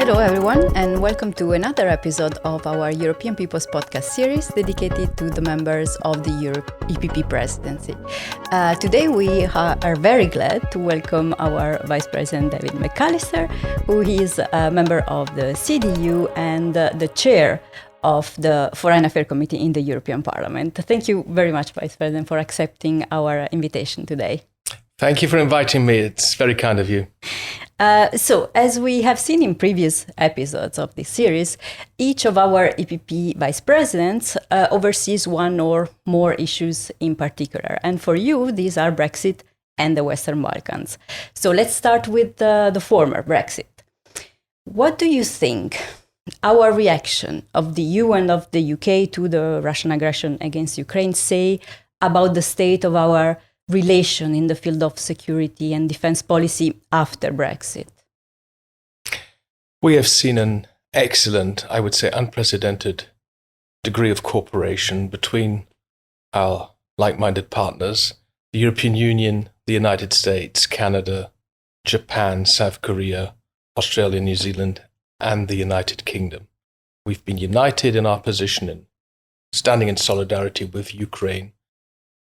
Hello everyone, and welcome to another episode of our European People's Podcast series dedicated to the members of the EPP Presidency. Today we are very glad to welcome our Vice President David McAllister, who is a member of the CDU and the chair of the Foreign Affairs Committee in the European Parliament. Thank you very much, Vice President, for accepting our invitation today. Thank you for inviting me. It's very kind of you. So, as we have seen in previous episodes of this series, each of our EPP vice presidents oversees one or more issues in particular. And for you, these are Brexit and the Western Balkans. So let's start with the former, Brexit. What do you think our reaction of the EU and of the UK to the Russian aggression against Ukraine say about the state of our relation in the field of security and defense policy after Brexit? We have seen an excellent, I would say unprecedented degree of cooperation between our like-minded partners, the European Union, the United States, Canada, Japan, South Korea, Australia, New Zealand, and the United Kingdom. We've been united in our position in standing in solidarity with Ukraine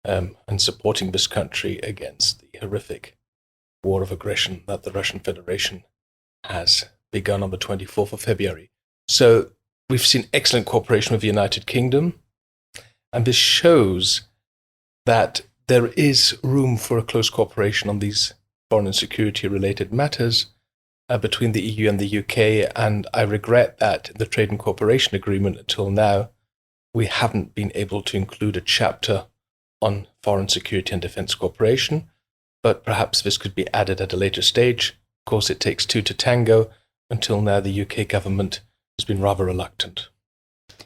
and supporting this country against the horrific war of aggression that the Russian Federation has begun on the 24th of February. So we've seen excellent cooperation with the United Kingdom, and this shows that there is room for a close cooperation on these foreign and security related matters between the EU and the UK, and I regret that in the Trade and Cooperation Agreement until now, we haven't been able to include a chapter on foreign security and defense cooperation, but perhaps this could be added at a later stage. Of course, it takes two to tango. Until now, the UK government has been rather reluctant.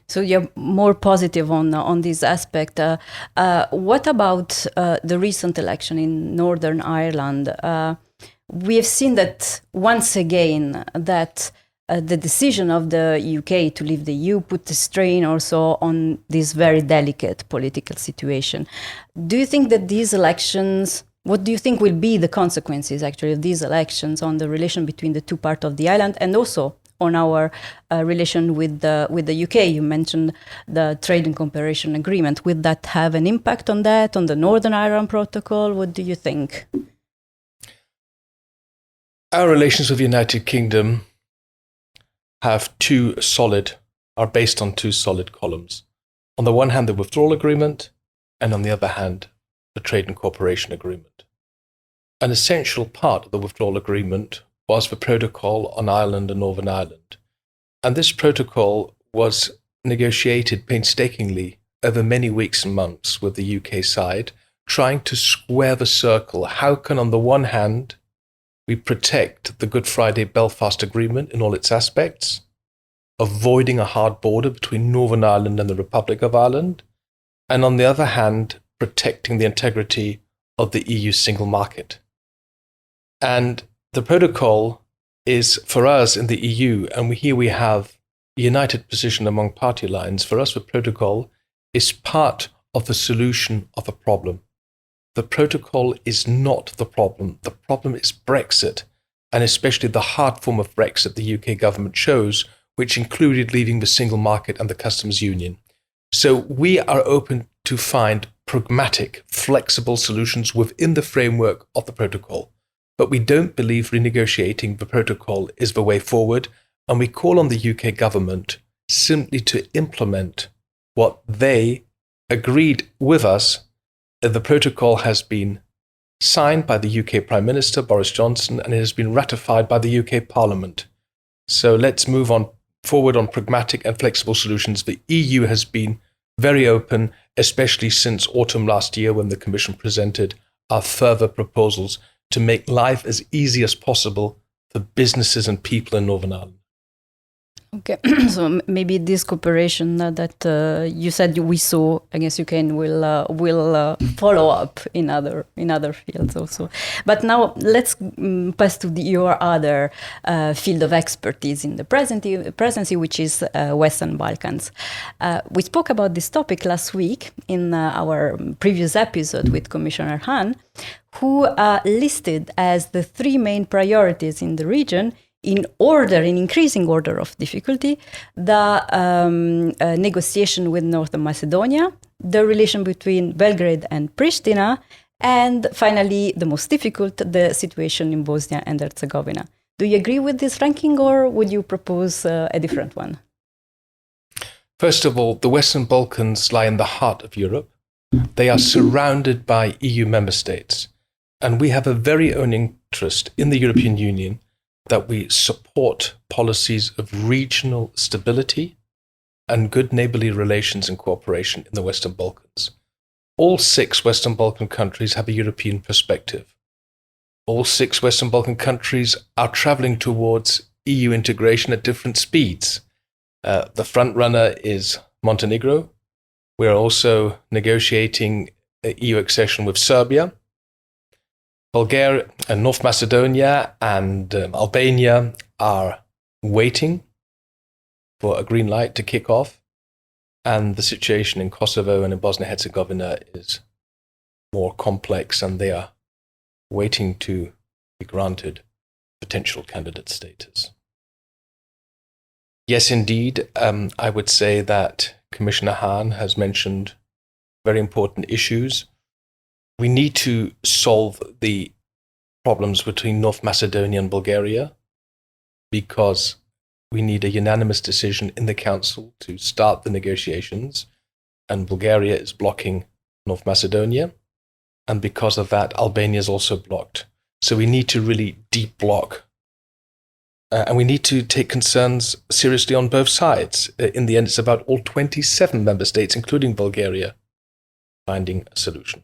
So you're more positive on this aspect. What about the recent election in Northern Ireland? We have seen that once again that the decision of the UK to leave the EU put a strain also on this very delicate political situation. Do you think that these elections, what do you think will be the consequences actually of these elections on the relation between the two parts of the island and also on our relation with the UK? You mentioned the Trade and Cooperation Agreement. Will that have an impact on that, on the Northern Ireland Protocol? What do you think? Our relations with the United Kingdom are based on two solid columns. On the one hand, the withdrawal agreement, and on the other hand, the Trade and Cooperation Agreement. An essential part of the withdrawal agreement was the protocol on Ireland and Northern Ireland. And this protocol was negotiated painstakingly over many weeks and months with the UK side, trying to square the circle. How can, on the one hand, we protect the Good Friday Belfast Agreement in all its aspects, avoiding a hard border between Northern Ireland and the Republic of Ireland, and on the other hand, protecting the integrity of the EU single market. And the protocol is, for us in the EU, and here we have a united position among party lines, for us the protocol is part of the solution of a problem. The protocol is not the problem. The problem is Brexit, and especially the hard form of Brexit the UK government chose, which included leaving the single market and the customs union. So we are open to find pragmatic, flexible solutions within the framework of the protocol. But we don't believe renegotiating the protocol is the way forward, and we call on the UK government simply to implement what they agreed with us. The protocol has been signed by the UK Prime Minister, Boris Johnson, and it has been ratified by the UK Parliament. So let's move on forward on pragmatic and flexible solutions. The EU has been very open, especially since autumn last year when the Commission presented our further proposals to make life as easy as possible for businesses and people in Northern Ireland. Okay, so maybe this cooperation that you said we saw against Ukraine will follow up in other fields also. But now let's pass to your other field of expertise in the presidency, which is Western Balkans. We spoke about this topic last week in our previous episode with Commissioner Hahn, who listed as the three main priorities in the region in increasing order of difficulty, the negotiation with Northern Macedonia, the relation between Belgrade and Pristina, and finally, the most difficult, the situation in Bosnia and Herzegovina. Do you agree with this ranking, or would you propose a different one? First of all, the Western Balkans lie in the heart of Europe. They are surrounded by EU member states, and we have a very own interest in the European Union that we support policies of regional stability and good neighborly relations and cooperation in the Western Balkans. All 6 Western Balkan countries have a European perspective. All 6 Western Balkan countries are traveling towards EU integration at different speeds. The front runner is Montenegro. We are also negotiating EU accession with Serbia. Bulgaria and North Macedonia and Albania are waiting for a green light to kick off. And the situation in Kosovo and in Bosnia-Herzegovina is more complex, and they are waiting to be granted potential candidate status. Yes, indeed, I would say that Commissioner Hahn has mentioned very important issues. We need to solve the problems between North Macedonia and Bulgaria because we need a unanimous decision in the Council to start the negotiations, and Bulgaria is blocking North Macedonia, and because of that, Albania is also blocked. So we need to really de-block, and we need to take concerns seriously on both sides. In the end, it's about all 27 member states, including Bulgaria, finding a solution.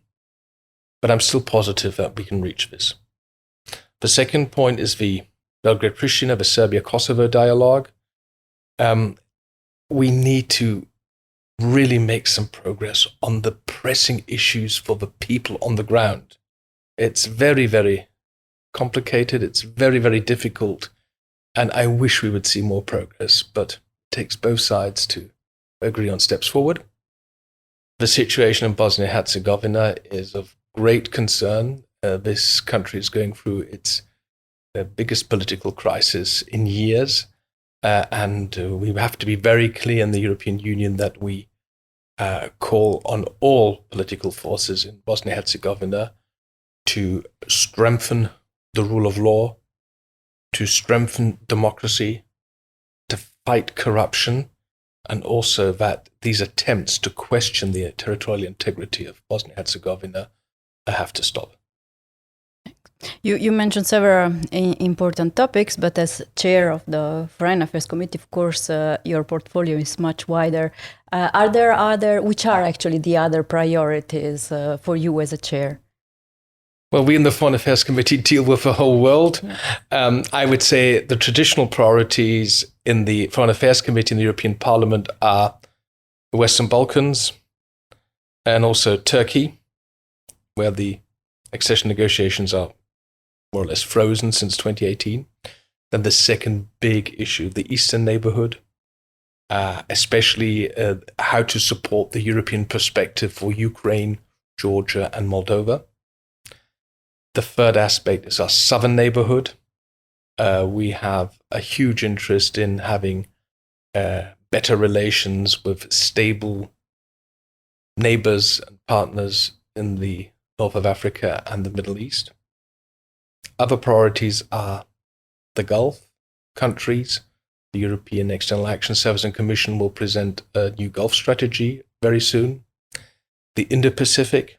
But I'm still positive that we can reach this. The second point is the Belgrade-Pristina, the Serbia-Kosovo dialogue. We need to really make some progress on the pressing issues for the people on the ground. It's very, very complicated. It's very, very difficult. And I wish we would see more progress, but it takes both sides to agree on steps forward. The situation in Bosnia-Herzegovina is of great concern. This country is going through its biggest political crisis in years, and we have to be very clear in the European Union that we call on all political forces in Bosnia-Herzegovina to strengthen the rule of law, to strengthen democracy, to fight corruption, and also that these attempts to question the territorial integrity of Bosnia-Herzegovina have to stop. You mentioned several important topics, but as chair of the Foreign Affairs Committee, of course, your portfolio is much wider. Which are actually the other priorities for you as a chair? Well, we in the Foreign Affairs Committee deal with the whole world. I would say the traditional priorities in the Foreign Affairs Committee in the European Parliament are the Western Balkans and also Turkey, where the accession negotiations are more or less frozen since 2018. Then the second big issue, the Eastern neighborhood, especially how to support the European perspective for Ukraine, Georgia, and Moldova. The third aspect is our southern neighborhood. We have a huge interest in having better relations with stable neighbors and partners in the North of Africa and the Middle East. Other priorities are the Gulf countries. The European External Action Service and Commission will present a new Gulf strategy very soon. The Indo-Pacific,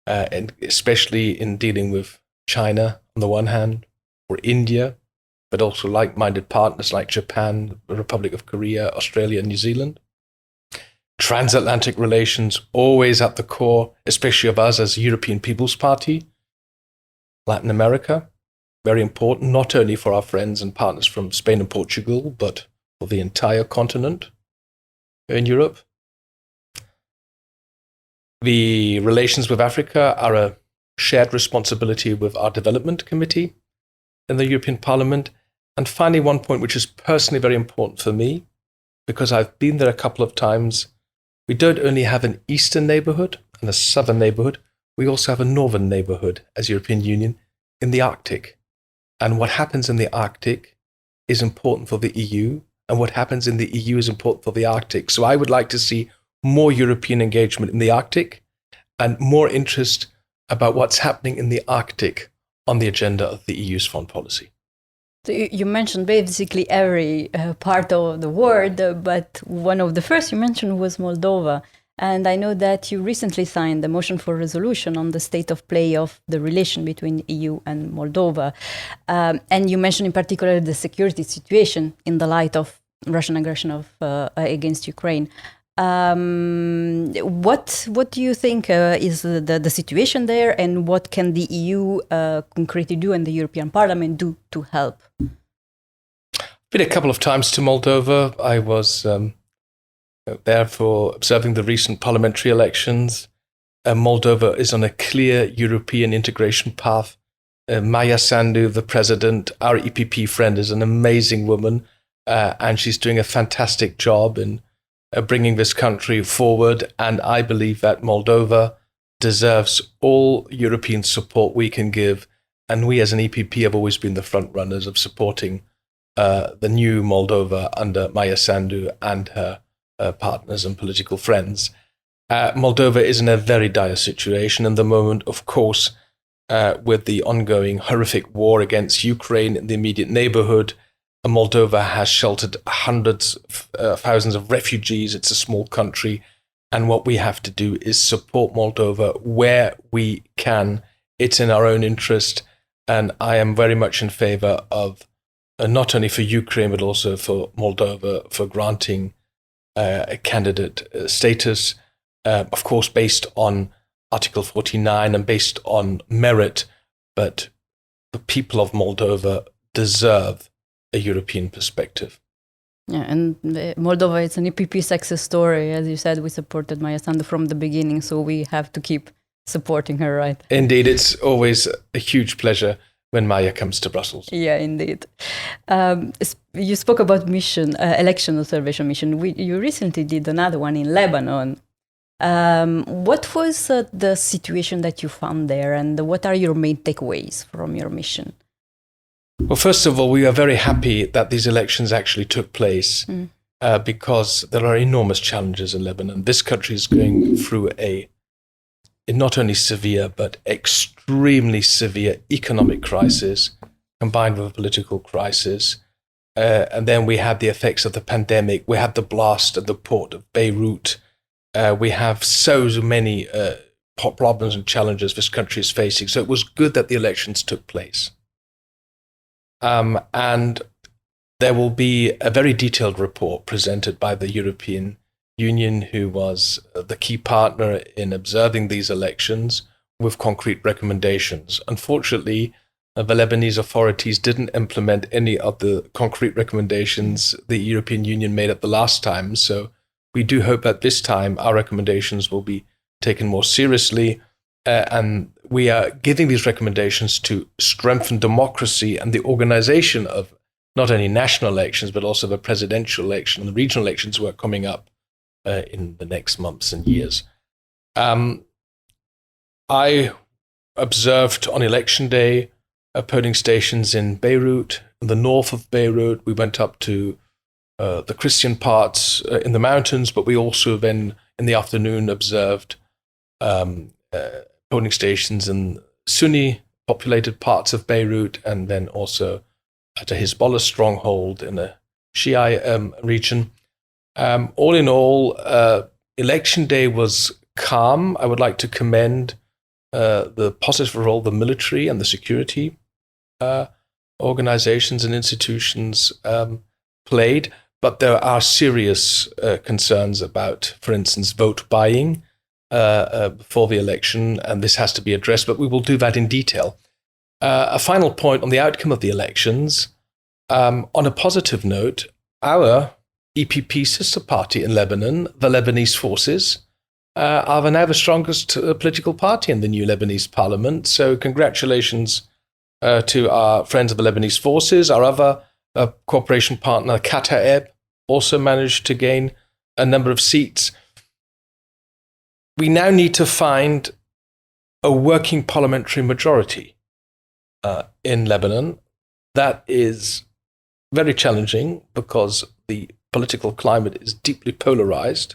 and especially in dealing with China on the one hand, or India, but also like-minded partners like Japan, the Republic of Korea, Australia, and New Zealand. Transatlantic relations, always at the core, especially of us as European People's Party. Latin America, very important, not only for our friends and partners from Spain and Portugal, but for the entire continent in Europe. The relations with Africa are a shared responsibility with our Development Committee in the European Parliament. And finally, one point which is personally very important for me, because I've been there a couple of times, we don't only have an eastern neighborhood and a southern neighborhood, we also have a northern neighborhood as European Union in the Arctic. And what happens in the Arctic is important for the EU, and what happens in the EU is important for the Arctic. So I would like to see more European engagement in the Arctic and more interest about what's happening in the Arctic on the agenda of the EU's foreign policy. So you mentioned basically every part of the world, but one of the first you mentioned was Moldova. And I know that you recently signed the motion for resolution on the state of play of the relation between EU and Moldova. And you mentioned in particular the security situation in the light of Russian aggression against Ukraine. What do you think is the situation there, and what can the EU concretely do and the European Parliament do to help? I've been a couple of times to Moldova. I was there for observing the recent parliamentary elections. Moldova is on a clear European integration path. Maia Sandu, the president, our EPP friend, is an amazing woman, and she's doing a fantastic job in bringing this country forward. And I believe that Moldova deserves all European support we can give. And we as an EPP have always been the front runners of supporting the new Moldova under Maia Sandu and her partners and political friends. Moldova is in a very dire situation in the moment, of course, with the ongoing horrific war against Ukraine in the immediate neighborhood. Moldova has sheltered hundreds of thousands of refugees. It's a small country. And what we have to do is support Moldova where we can. It's in our own interest. And I am very much in favor of, not only for Ukraine, but also for Moldova, for granting a candidate status, of course, based on Article 49 and based on merit. But the people of Moldova deserve a European perspective. Yeah, and Moldova is an EPP success story. As you said, we supported Maia Sandu from the beginning, so we have to keep supporting her, right? Indeed, it's always a huge pleasure when Maia comes to Brussels. Yeah, indeed. You spoke about election observation mission. You recently did another one in Lebanon. What was the situation that you found there, and what are your main takeaways from your mission? Well, first of all, we are very happy that these elections actually took place because there are enormous challenges in Lebanon. This country is going through a not only severe, but extremely severe economic crisis combined with a political crisis. And then we had the effects of the pandemic. We had the blast at the port of Beirut. We have so many problems and challenges this country is facing. So it was good that the elections took place. And there will be a very detailed report presented by the European Union, who was the key partner in observing these elections, with concrete recommendations. Unfortunately, the Lebanese authorities didn't implement any of the concrete recommendations the European Union made at the last time. So we do hope that this time our recommendations will be taken more seriously. And we are giving these recommendations to strengthen democracy and the organization of not only national elections, but also the presidential election and the regional elections who are coming up in the next months and years. I observed on election day polling stations in Beirut, in the north of Beirut. We went up to the Christian parts in the mountains, but we also then in the afternoon observed polling stations in Sunni populated parts of Beirut, and then also at a Hezbollah stronghold in the Shia region. All in all, election day was calm. I would like to commend the positive role the military and the security organizations and institutions played, but there are serious concerns about, for instance, vote buying before the election, and this has to be addressed, but we will do that in detail. A final point on the outcome of the elections. On a positive note, our EPP sister party in Lebanon, the Lebanese Forces, are now the strongest political party in the new Lebanese parliament. So congratulations to our friends of the Lebanese Forces. Our other cooperation partner, Kataeb, also managed to gain a number of seats. We now need to find a working parliamentary majority in Lebanon. that is very challenging because the political climate is deeply polarized.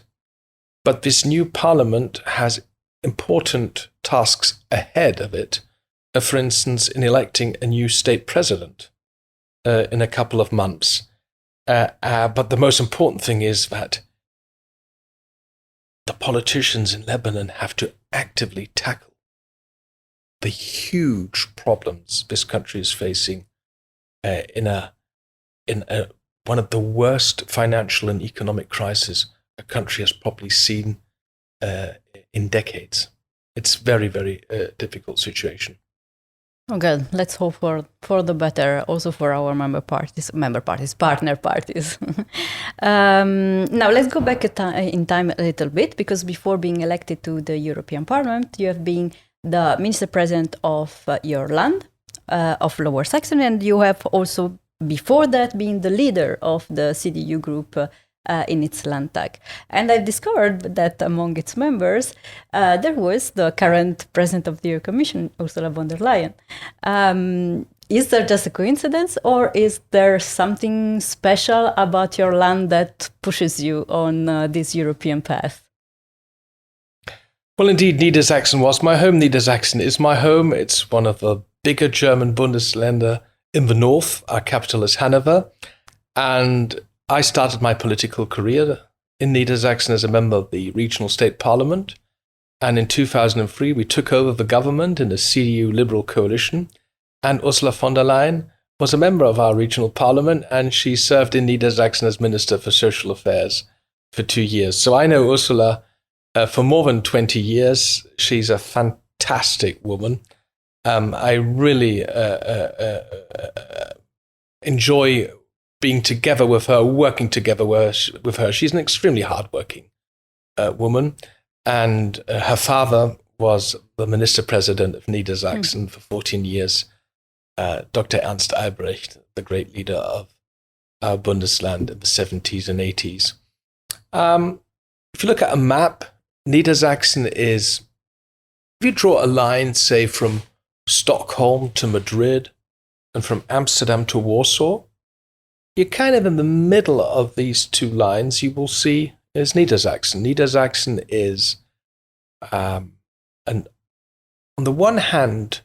But this new parliament has important tasks ahead of it, for instance, in electing a new state president in a couple of months. But the most important thing is that the politicians in Lebanon have to actively tackle the huge problems this country is facing in one of the worst financial and economic crises a country has probably seen in decades. It's very, very difficult situation. Okay, let's hope for the better, also for our partner parties. Now, let's go back in time a little bit, because before being elected to the European Parliament, you have been the Minister President of your land, of Lower Saxony, and you have also, before that, been the leader of the CDU group in its Landtag. And I've discovered that among its members, there was the current President of the EU Commission, Ursula von der Leyen. Is there just a coincidence, or is there something special about your land that pushes you on this European path? Well, indeed, Niedersachsen was my home. Niedersachsen is my home. It's one of the bigger German Bundesländer in the north. Our capital is Hanover. And I started my political career in Niedersachsen as a member of the regional state parliament. And in 2003, we took over the government in the CDU Liberal coalition. And Ursula von der Leyen was a member of our regional parliament, and she served in Niedersachsen as Minister for Social Affairs for 2 years. So I know Ursula for more than 20 years. She's a fantastic woman. I really enjoy being together with her, working together with her. She's an extremely hardworking woman. And her father was the Minister President of Niedersachsen for 14 years, Dr. Ernst Albrecht, the great leader of our Bundesland in the 70s and 80s. If you look at a map, Niedersachsen is, if you draw a line, say, from Stockholm to Madrid and from Amsterdam to Warsaw, you're kind of in the middle of these two lines. You will see is Niedersachsen. Niedersachsen is, on the one hand,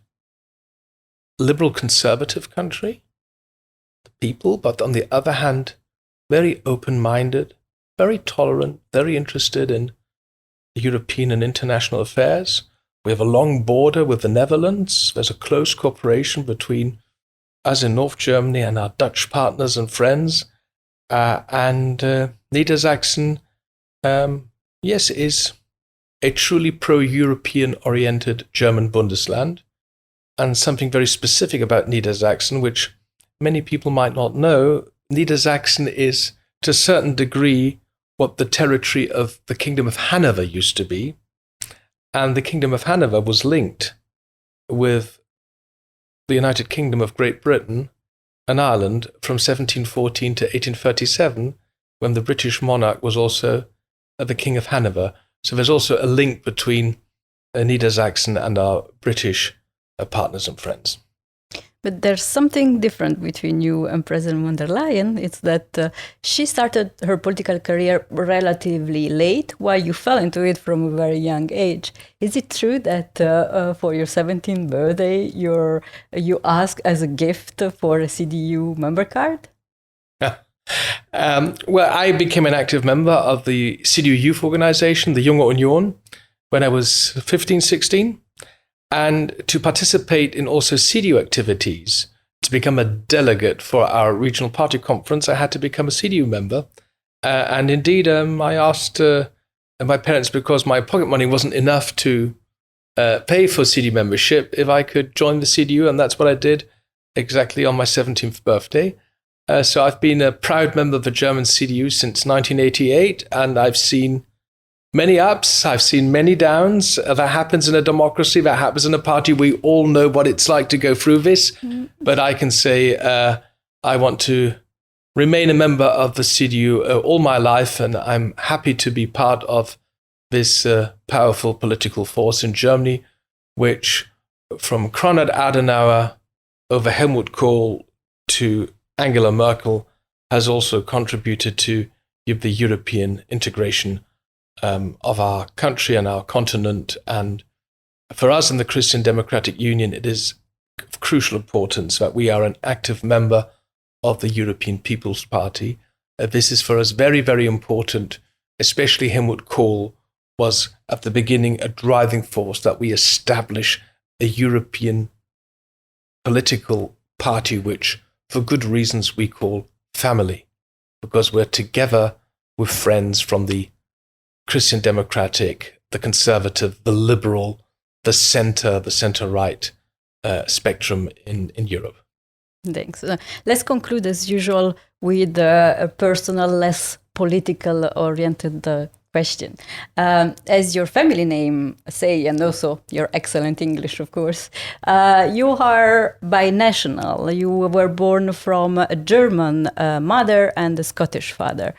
liberal conservative country, the people, but on the other hand, very open-minded, very tolerant, very interested in European and international affairs. We have a long border with the Netherlands. There's a close cooperation between us in North Germany and our Dutch partners and friends. And Niedersachsen, yes, is a truly pro-European oriented German Bundesland. And something very specific about Niedersachsen, which many people might not know, Niedersachsen is, to a certain degree, what the territory of the Kingdom of Hanover used to be. And the Kingdom of Hanover was linked with the United Kingdom of Great Britain and Ireland from 1714 to 1837, when the British monarch was also the King of Hanover. So there's also a link between Niedersachsen and our British partners and friends. But there's something different between you and President von der Leyen. It's that she started her political career relatively late, while you fell into it from a very young age. Is it true that for your 17th birthday, you asked as a gift for a CDU member card? Well, I became an active member of the CDU youth organization, the Junge Union, when I was 15, 16. And to participate in also CDU activities, to become a delegate for our regional party conference, I had to become a CDU member. And indeed, I asked my parents, because my pocket money wasn't enough to pay for CDU membership, if I could join the CDU. And that's what I did exactly on my 17th birthday. So I've been a proud member of the German CDU since 1988, and I've seen many ups, I've seen many downs. That happens in a democracy, that happens in a party. We all know what it's like to go through this. But I can say I want to remain a member of the CDU all my life, and I'm happy to be part of this powerful political force in Germany, which from Konrad Adenauer over Helmut Kohl to Angela Merkel has also contributed to the European integration of our country and our continent. And for us in the Christian Democratic Union, it is of crucial importance that we are an active member of the European People's Party. This is for us very, very important, especially Helmut Kohl was at the beginning a driving force that we establish a European political party, which for good reasons we call family, because we're together with friends from the Christian Democratic, the Conservative, the Liberal, the center-right spectrum in Europe. Thanks. Let's conclude as usual with a personal, less political-oriented question. As your family name say, and also your excellent English, of course, you are binational. You were born from a German mother and a Scottish father.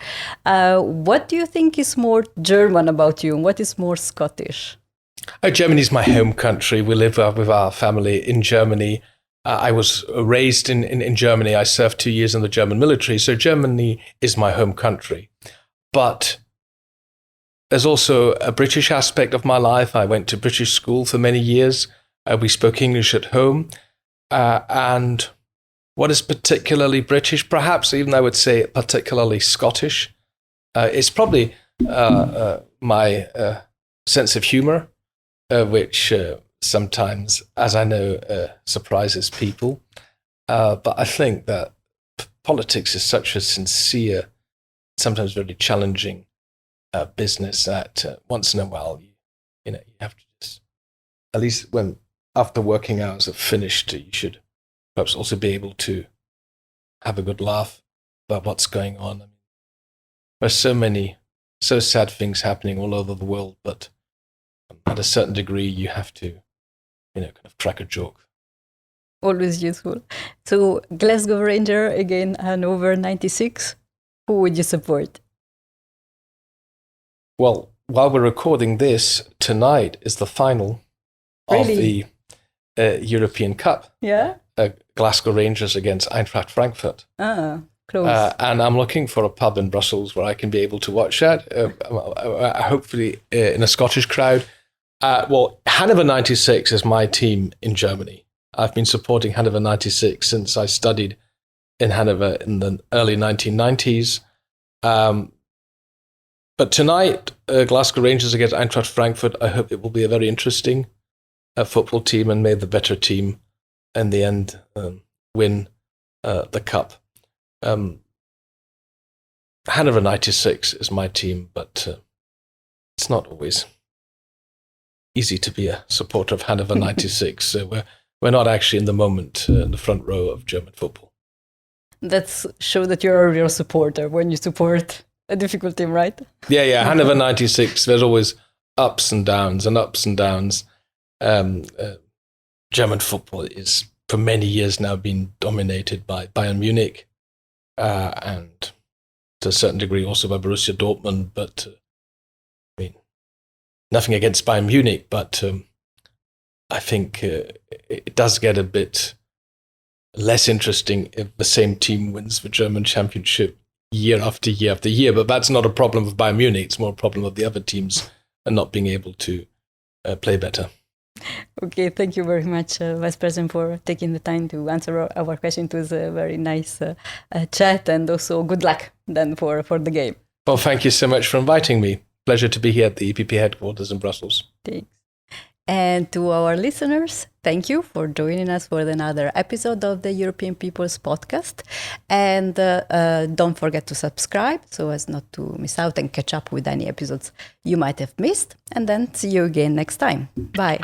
What do you think is more German about you? What is more Scottish? Germany is my home country. We live with our family in Germany. I was raised in Germany. I served 2 years in the German military. So Germany is my home country. But there's also a British aspect of my life. I went to British school for many years. We spoke English at home. And what is particularly British, perhaps even I would say particularly Scottish, is probably my sense of humor, which sometimes, as I know, surprises people. But I think that politics is such a sincere, sometimes very challenging business that once in a while, you have to just, at least when after working hours are finished, you should perhaps also be able to have a good laugh about what's going on. I mean, there's so sad things happening all over the world, but at a certain degree, you have to, kind of crack a joke. Always useful. So Glasgow Ranger again, Hanover 96. Who would you support? Well, while we're recording this, tonight is the final of the European Cup. Yeah. Glasgow Rangers against Eintracht Frankfurt. Close. And I'm looking for a pub in Brussels where I can be able to watch that, hopefully in a Scottish crowd. Hanover 96 is my team in Germany. I've been supporting Hanover 96 since I studied in Hanover in the early 1990s. But tonight, Glasgow Rangers against Eintracht Frankfurt, I hope it will be a very interesting football team, and may the better team in the end win the cup. Hanover 96 is my team, but it's not always easy to be a supporter of Hanover 96. So we're not actually in the moment in the front row of German football. That's show that you're a real supporter when you support a difficult team, right? Yeah. Hanover 96, there's always ups and downs and ups and downs. German football is for many years now been dominated by Bayern Munich and to a certain degree also by Borussia Dortmund. But I mean, nothing against Bayern Munich, but I think it does get a bit less interesting if the same team wins the German championship year after year after year. But that's not a problem of Bayern Munich. It's more a problem of the other teams and not being able to play better. Okay, thank you very much, Vice President, for taking the time to answer our question. It was a very nice chat, and also good luck then for the game. Well, thank you so much for inviting me. Pleasure to be here at the EPP headquarters in Brussels. Thanks. And to our listeners, thank you for joining us for another episode of the European People's Podcast. And don't forget to subscribe so as not to miss out and catch up with any episodes you might have missed. And then see you again next time. Bye.